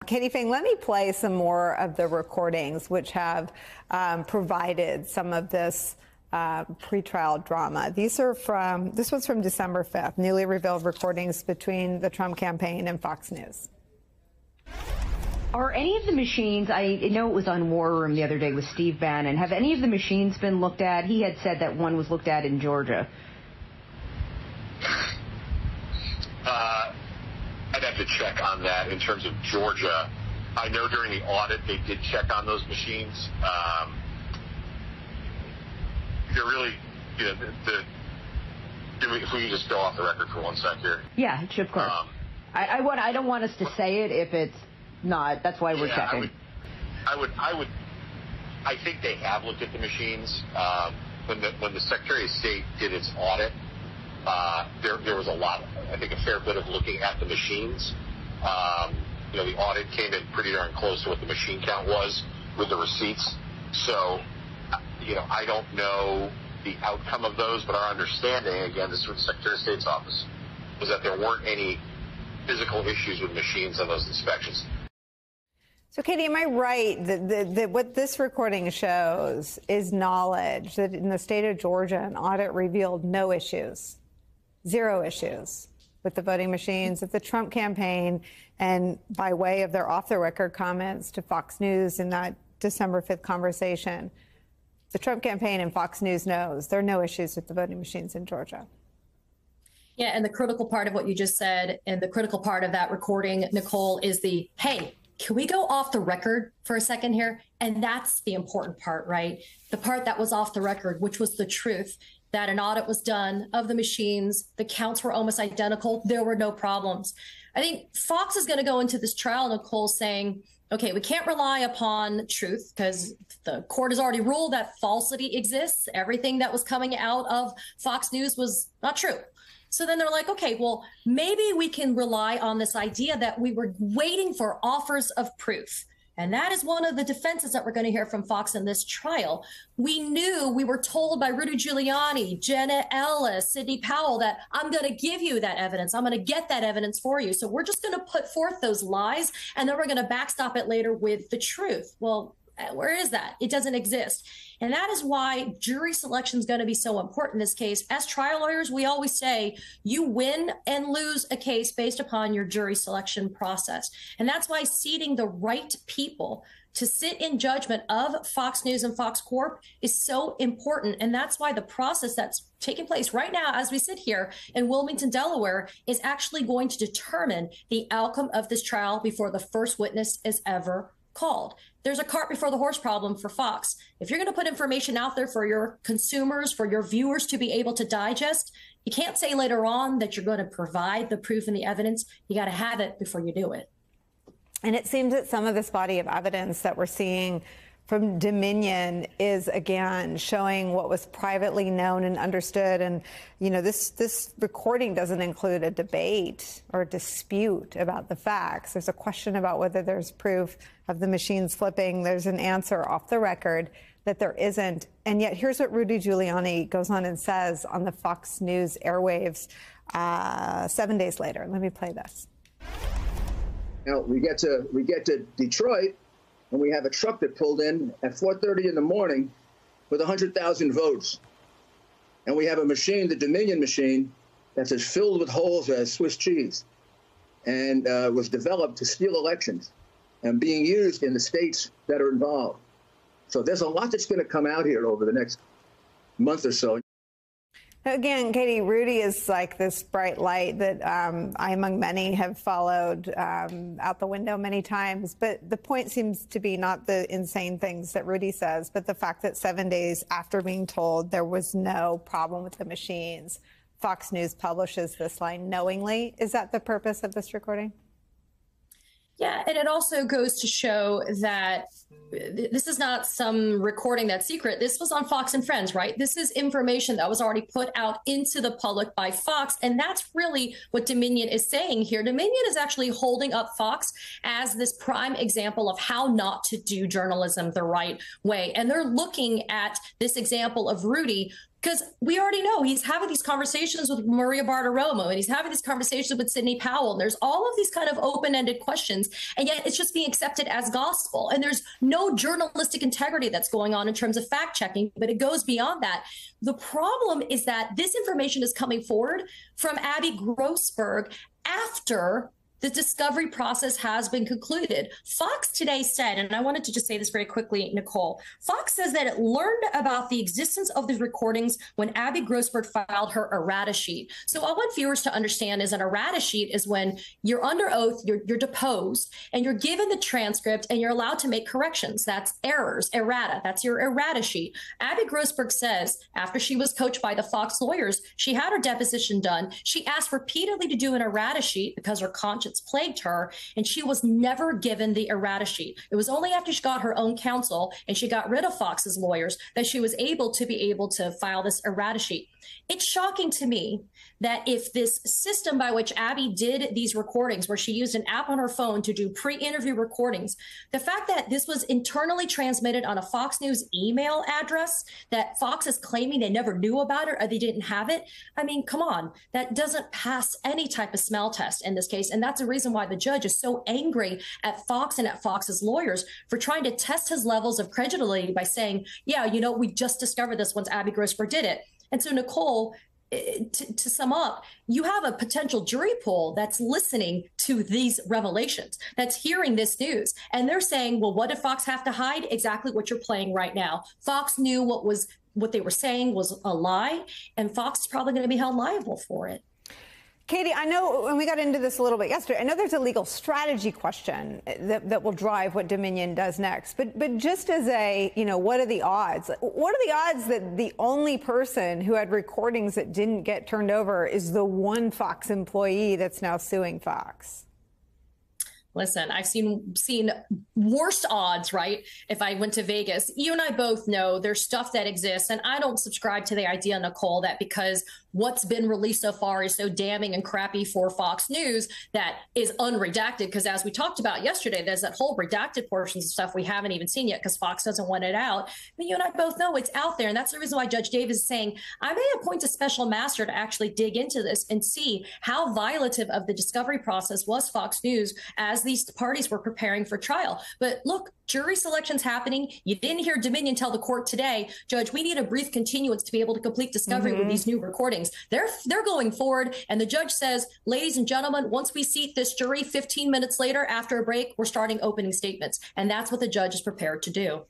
Katie Phang, let me play some more of the recordings which have provided some of this pretrial drama. This was from December 5th, newly revealed recordings between the Trump campaign and Fox News. Are any of the machines, I know it was on War Room the other day with Steve Bannon, have any of the machines been looked at? He had said that one was looked at in Georgia. I'd have to check on that in terms of Georgia. I know during the audit they did check on those machines. They're really, if we can just go off the record for 1 sec here. Yeah, of course. I don't want us to say it if it's not. That's why we're checking. I think they have looked at the machines. When the Secretary of State did its audit, there was a fair bit of looking at the machines. The audit came in pretty darn close to what the machine count was with the receipts. So, I don't know the outcome of those, but our understanding, again, this is from the Secretary of State's office, was that there weren't any physical issues with machines on those inspections. So, Katie, am I right that what this recording shows is knowledge that in the state of Georgia, an audit revealed no issues, zero issues with the voting machines, that the Trump campaign, and by way of their off-the-record comments to Fox News in that December 5th conversation, the Trump campaign and Fox News knows there are no issues with the voting machines in Georgia? Yeah, and the critical part of what you just said, and the critical part of that recording, Nicole, is the, hey, can we go off the record for a second here? And that's the important part, right? The part that was off the record, which was the truth, that an audit was done of the machines. The counts were almost identical. There were no problems. I think Fox is going to go into this trial, Nicole, saying, okay, we can't rely upon truth because the court has already ruled that falsity exists. Everything that was coming out of Fox News was not true. So then they're like, okay, well, maybe we can rely on this idea that we were waiting for offers of proof. And that is one of the defenses that we're going to hear from Fox in this trial. We were told by Rudy Giuliani, Jenna Ellis, Sidney Powell, that I'm going to give you that evidence. I'm going to get that evidence for you. So we're just going to put forth those lies, and then we're going to backstop it later with the truth. Well, where is that? It doesn't exist. And that is why jury selection is going to be so important in this case. As trial lawyers, we always say you win and lose a case based upon your jury selection process. And that's why seating the right people to sit in judgment of Fox News and Fox Corp is so important. And that's why the process that's taking place right now, as we sit here in Wilmington, Delaware, is actually going to determine the outcome of this trial before the first witness is ever called. There's a cart before the horse problem for Fox. If you're going to put information out there for your consumers, for your viewers to be able to digest, you can't say later on that you're going to provide the proof and the evidence. You got to have it before you do it. And it seems that some of this body of evidence that we're seeing from Dominion is, again, showing what was privately known and understood. And, this recording doesn't include a debate or a dispute about the facts. There's a question about whether there's proof of the machines flipping. There's an answer off the record that there isn't. And yet here's what Rudy Giuliani goes on and says on the Fox News airwaves 7 days later. Let me play this. Now, we get to Detroit, and we have a truck that pulled in at 4:30 in the morning with 100,000 votes. And we have a machine, the Dominion machine, that's as filled with holes as Swiss cheese, and was developed to steal elections and being used in the states that are involved. So there's a lot that's going to come out here over the next month or so. Again, Katie, Rudy is like this bright light that I, among many, have followed out the window many times. But the point seems to be not the insane things that Rudy says, but the fact that 7 days after being told there was no problem with the machines, Fox News publishes this line knowingly. Is that the purpose of this recording? Yeah, and it also goes to show that this is not some recording that's secret. This was on Fox and Friends, right? This is information that was already put out into the public by Fox. And that's really what Dominion is saying here. Dominion is actually holding up Fox as this prime example of how not to do journalism the right way. And they're looking at this example of Rudy, because we already know he's having these conversations with Maria Bartiromo, and he's having these conversations with Sidney Powell. And there's all of these kind of open-ended questions, and yet it's just being accepted as gospel. And there's no journalistic integrity that's going on in terms of fact checking, but it goes beyond that. The problem is that this information is coming forward from Abby Grossberg after the discovery process has been concluded. Fox today said, and I wanted to just say this very quickly, Nicole, Fox says that it learned about the existence of these recordings when Abby Grossberg filed her errata sheet. So I want viewers to understand is an errata sheet is when you're under oath, you're deposed, and you're given the transcript and you're allowed to make corrections. That's errors, errata. That's your errata sheet. Abby Grossberg says after she was coached by the Fox lawyers, she had her deposition done. She asked repeatedly to do an errata sheet because her conscience plagued her, and she was never given the errata sheet. It was only after she got her own counsel and she got rid of Fox's lawyers that she was able to file this errata sheet. It's shocking to me that if this system by which Abby did these recordings, where she used an app on her phone to do pre-interview recordings, the fact that this was internally transmitted on a Fox News email address that Fox is claiming they never knew about it or they didn't have it. I mean, come on, that doesn't pass any type of smell test in this case. And that's the reason why the judge is so angry at Fox and at Fox's lawyers for trying to test his levels of credulity by saying, yeah, you know, we just discovered this once Abby Grossberg did it. And so, Nicole, to sum up, you have a potential jury pool that's listening to these revelations, that's hearing this news. And they're saying, well, what did Fox have to hide? Exactly what you're playing right now. Fox knew what they were saying was a lie, and Fox is probably going to be held liable for it. Katie, I know when we got into this a little bit yesterday, I know there's a legal strategy question that will drive what Dominion does next. But just as a, you know, what are the odds? What are the odds that the only person who had recordings that didn't get turned over is the one Fox employee that's now suing Fox? Listen, I've seen worse odds, right? If I went to Vegas, you and I both know there's stuff that exists. And I don't subscribe to the idea, Nicole, that because what's been released so far is so damning and crappy for Fox News that is unredacted. Because as we talked about yesterday, there's that whole redacted portions of stuff we haven't even seen yet because Fox doesn't want it out. But you and I both know it's out there. And that's the reason why Judge Davis is saying, I may appoint a special master to actually dig into this and see how violative of the discovery process was Fox News as these parties were preparing for trial. But look, jury selection's happening. You didn't hear Dominion tell the court today, Judge, we need a brief continuance to be able to complete discovery with these new recordings. They're going forward. And the judge says, ladies and gentlemen, once we seat this jury 15 minutes later after a break, we're starting opening statements. And that's what the judge is prepared to do.